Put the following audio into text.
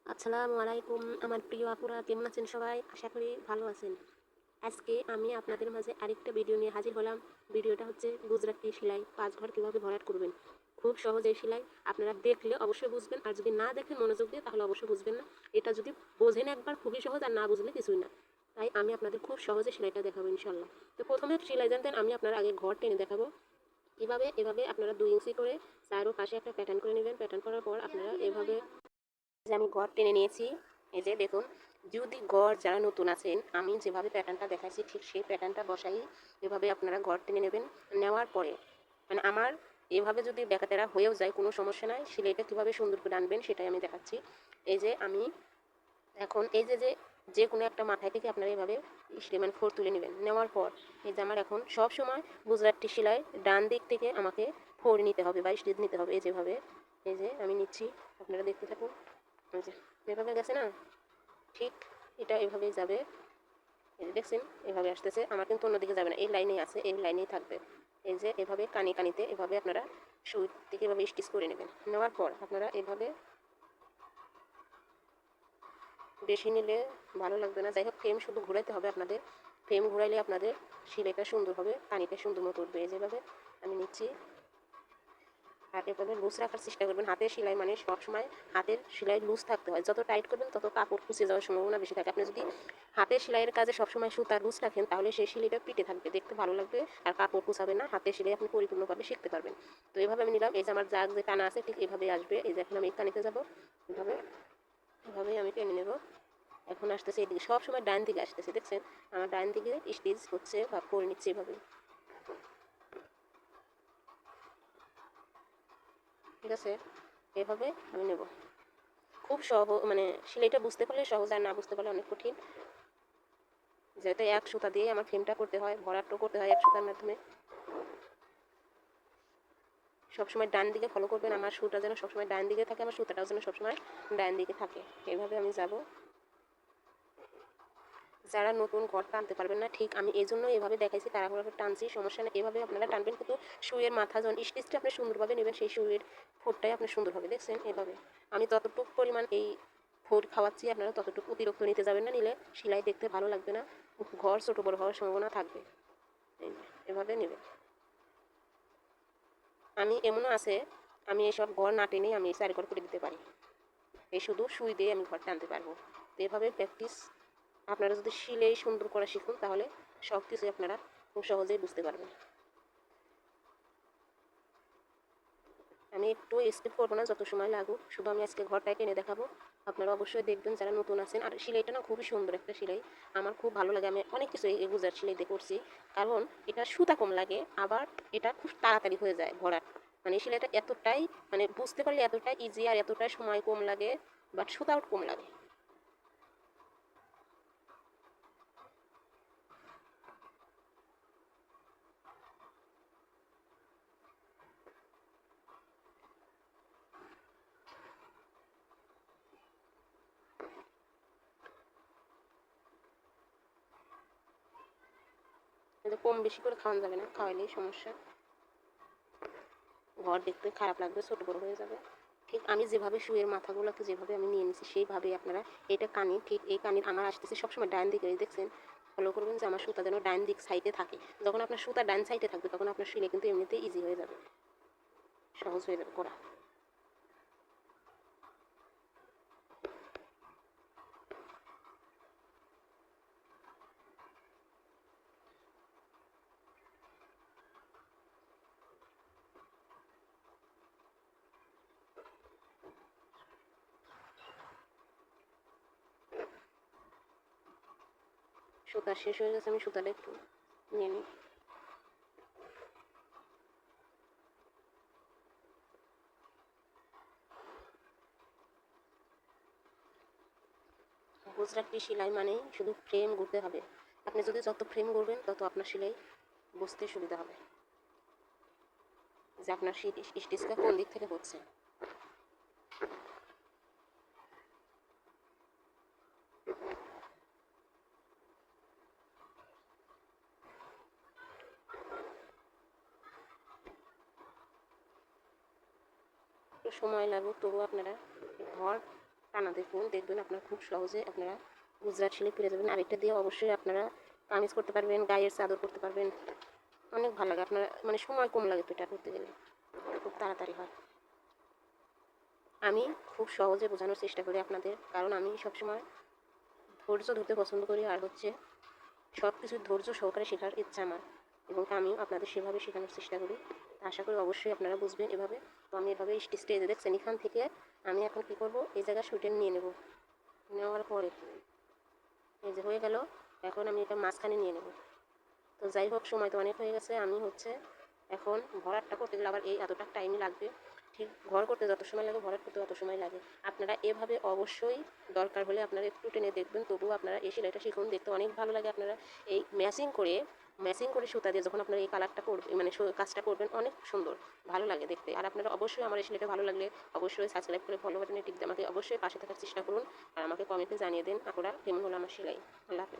আসসালামু আলাইকুম আমার প্রিয় আপুরা, কেমন আছেন সবাই? আশা করি ভালো আছেন। আজকে আমি আপনাদের মাঝে আরেকটা ভিডিও নিয়ে হাজির হলাম। ভিডিওটা হচ্ছে গুজরাটি সেলাই 5 ঘর কীভাবে ভরাট করবেন। খুব সহজ এই সেলাই, আপনারা দেখলে অবশ্যই বুঝবেন, আর যদি না দেখেন মনোযোগ দিয়ে তাহলে অবশ্যই বুঝবেন না। এটা যদি বোঝেন একবার খুবই সহজ, আর না বুঝলে কিছুই না। তাই আমি আপনাদের খুব সহজে সেলাইটা দেখাবো ইনশাল্লাহ। তো প্রথমে সেলাই জানতেন, আমি আপনার আগে ঘর টেনে দেখাবো কীভাবে। এভাবে আপনারা 2 ইঞ্চি করে চারো পাশে একটা প্যাটার্ন করে নেবেন। প্যাটার্ন করার পর আপনারা এভাবে, যে আমি গড় টেনে নিয়েছি। এই যে দেখুন, যদি গড় যারা নতুন আছেন, আমি যেভাবে প্যাটার্নটা দেখাচ্ছি ঠিক সেই প্যাটার্নটা বসাই এভাবে আপনারা গড় টেনে নেবেন। নেওয়ার পরে মানে আমার এভাবে যদি বেকাতেরা হয়েও যায় কোনো সমস্যা নাই, সেলাইটা কীভাবে সুন্দর করে আনবেন সেটাই আমি দেখাচ্ছি। এই যে আমি এখন এই যে যে যে কোনো একটা মাথায় থেকে আপনারা এভাবে মানে ফোর তুলে নেবেন। নেওয়ার পর এই যে আমার এখন সব সময় গুজরাটি সেলাই ডান দিক থেকে আমাকে ফোর নিতে হবে বা স্টিচ নিতে হবে। এই যেভাবে, এই যে আমি নিচ্ছি, আপনারা দেখতে থাকুন। এই যে এভাবে গেছে না, ঠিক এটা এভাবেই যাবে। এই যে দেখছেন এভাবে আসতেছে, আমার কিন্তু অন্যদিকে যাবে না, এই লাইনেই আছে, এই লাইনেই থাকবে। এই যে এভাবে কানিতে এভাবে আপনারা সুই থেকে এভাবে স্টিচ করে নেবেন। নেওয়ার পর আপনারা এভাবে, বেশি নিলে ভালো লাগবে না, যাই হোক ফ্রেম শুধু ঘুরাইতে হবে আপনাদের। ফ্রেম ঘুরাইলে আপনাদের সেলাইটা সুন্দর হবে, কানিটা সুন্দর মতো উঠবে। এই যেভাবে আমি নিচ্ছি, আর এভাবে লুজ রাখার চেষ্টা করবেন। হাতের সেলাই মানে সবসময় হাতের সেলাই লুজ থাকতে হয়, যত টাইট করবেন তত কাপড় কুচে যাওয়ার সম্ভাবনা বেশি থাকে। আপনি যদি হাতের সেলাইয়ের কাজে সবসময় সুতা লুজ রাখেন তাহলে সেই সেলাইটা পিটে থাকবে, দেখতে ভালো লাগবে, আর কাপড় কুচাবে না। হাতের সেলাই আপনি পরিপূর্ণভাবে শিখতে পারবেন। তো এইভাবে আমি নিলাম। এই যে আমার জাগ যে টানা আছে ঠিক এভাবেই আসবে। এই যে এখন আমি কানিতে যাবো, এভাবে এভাবেই আমি টেনে নেব। এখন আসতেছে এদিকে, সবসময় ডান দিকে আসতেছে, দেখছেন আমার ডান দিকে স্টিচ হচ্ছে বা করে নিচ্ছে এভাবে। ঠিক আছে, এভাবে আমি নেব। খুব মানে সেলাইটা বুঝতে পারলে সহজ, আর না বুঝতে পারলে অনেক কঠিন। যেহেতু এক সুতা দিয়ে আমার ফ্রেমটা করতে হয়, ভরাটও করতে হয় এক সুতার মাধ্যমে। সবসময় ডান দিকে ফলো করবেন, আমার সুতা যেন সবসময় ডান দিকে থাকে, আমার সুতাটাও যেন সবসময় ডান দিকে থাকে। এভাবে আমি যাব। যারা নতুন ঘর টানতে পারবেন না, ঠিক আমি এই জন্য এভাবে দেখাইছি, তাড়াহুড়ো করে টানছি, সমস্যা নেই। এভাবে আপনারা টানবেন, কিন্তু সুইয়ের মাথা যখন স্টিচটা আপনি সুন্দরভাবে নেবেন, সেই সুইয়ের ফোরটাই আপনি সুন্দর হবে। দেখছেন এভাবে আমি যতটুকু পরিমাণ এই ফোর খাওয়াচ্ছি, আপনারা ততটুকু অতিরিক্ত নিতে যাবেন না, নিলে সেলাই দেখতে ভালো লাগবে না, ঘর ছোটো বড়ো হওয়ার সম্ভাবনা থাকবে। এভাবে নেবেন। আমি এমনও আছে, আমি এসব ঘর না টেনেই আমি চারি ঘর করে দিতে পারি, এই শুধু সুই দিয়ে আমি ঘর টানতে পারবো। তো এভাবে প্র্যাকটিস, আপনারা যদি শিলেই সুন্দর করে শিখুন তাহলে সব কিছুই আপনারা খুব সহজেই বুঝতে পারবেন। আমি একটু স্কিপ করবো না, যত সময় লাগুক, শুধু আমি আজকে ঘরটায় টেনে দেখাবো। আপনারা অবশ্যই দেখবেন যারা নতুন আছেন। আর সেলাইটা না খুবই সুন্দর একটা সেলাই, আমার খুব ভালো লাগে। আমি অনেক কিছু এই গুজার সেলাই দিয়ে করছি, কারণ এটা সুতা কম লাগে, আবার এটা খুব তাড়াতাড়ি হয়ে যায় ভরাট। মানে সেলাইটা এতটাই, মানে বুঝতে পারলে এতটাই ইজি, আর এতটাই সময় কম লাগে, বাট সুতাও কম লাগে। কিন্তু কম বেশি করে খাওয়ানো যাবে না, খাওয়াইলেই সমস্যা, ঘর দেখতে খারাপ লাগবে, ছোটো বড়ো হয়ে যাবে। ঠিক আমি যেভাবে শুয়ের মাথাগুলোকে যেভাবে আমি নিয়ে নিচ্ছি সেইভাবেই আপনারা, এটা কানি, ঠিক এই কানির আমার আসতেছে সবসময় ডান দিকে, দেখছেন ফলো করবেন যে আমার সুতা যেন ডান দিক সাইডে থাকে। যখন আপনার সুতা ডান সাইডে থাকবে তখন আপনার শুলে কিন্তু এমনিতেই ইজি হয়ে যাবে, সহজ হয়ে যাবে করা। সুতা শেষ হয়ে গেছে, আমি সুতাটা একটু নিয়ে নিই। গুজরাটি সেলাই মানেই শুধু ফ্রেম ঘুরতে হবে, আপনি যদি যত ফ্রেম ঘুরবেন তত আপনার সেলাই বুঝতে সুবিধা হবে যে আপনার স্টিচটা কোন দিক থেকে হচ্ছে। একটু সময় লাগুক, তবুও আপনারা ঘর টানা দেখুন, দেখবেন আপনারা খুব সহজে আপনারা গুজরাট সেলাই পেরে যাবেন। আর এটা দিয়ে অবশ্যই আপনারা কামিজ করতে পারবেন, গায়ের চাদর করতে পারবেন। অনেক ভালো লাগে, আপনারা মানে সময় কম লাগে তো এটা করতে গেলে, খুব তাড়াতাড়ি হয়। আমি খুব সহজে বোঝানোর চেষ্টা করি আপনাদের, কারণ আমি সবসময় ধৈর্য ধরতে পছন্দ করি, আর হচ্ছে সব কিছু ধৈর্য সহকারে শেখার ইচ্ছা আমার, এবং আমিও আপনাদের সেভাবে শেখানোর চেষ্টা করি। আশা করি অবশ্যই আপনারা বুঝবেন এভাবে। তো আমি এভাবে স্টেজে দেখছেন, এখান থেকে আমি এখন কী করবো, এই জায়গায় শুটে নিয়ে নেব। নেওয়ার পরে এই যে হয়ে গেল, এখন আমি এটা মাঝখানে নিয়ে নেব। তো যাই হোক, সময় তো অনেক হয়ে গেছে। আমি হচ্ছে এখন ভরাটটা করতে গেলে আবার এই এতটা টাইমই লাগবে। ঠিক ঘর করতে যত সময় লাগে ভরাট করতে তত সময় লাগে। আপনারা এভাবে অবশ্যই দরকার হলে আপনারা একটু টেনে দেখবেন, তবুও আপনারা এই সেলাইটা শিখুন, দেখতে অনেক ভালো লাগে। আপনারা এই ম্যাচিং করে সুতা দিয়ে যখন আপনারা এই কালারটা করবেন, মানে কাজটা করবেন, অনেক সুন্দর ভালো লাগে দেখতে। আর আপনারা অবশ্যই আমার এই সেলাইটা ভালো লাগলে অবশ্যই সাবস্ক্রাইব করে ফলো বাটনে টিপ দিয়ে আমাকে অবশ্যই পাশে থাকার চেষ্টা করুন, আর আমাকে কমেন্টে জানিয়ে দিন আপনারা কেমন হলো আমার সেলাই। আল্লাহ হাফেজ।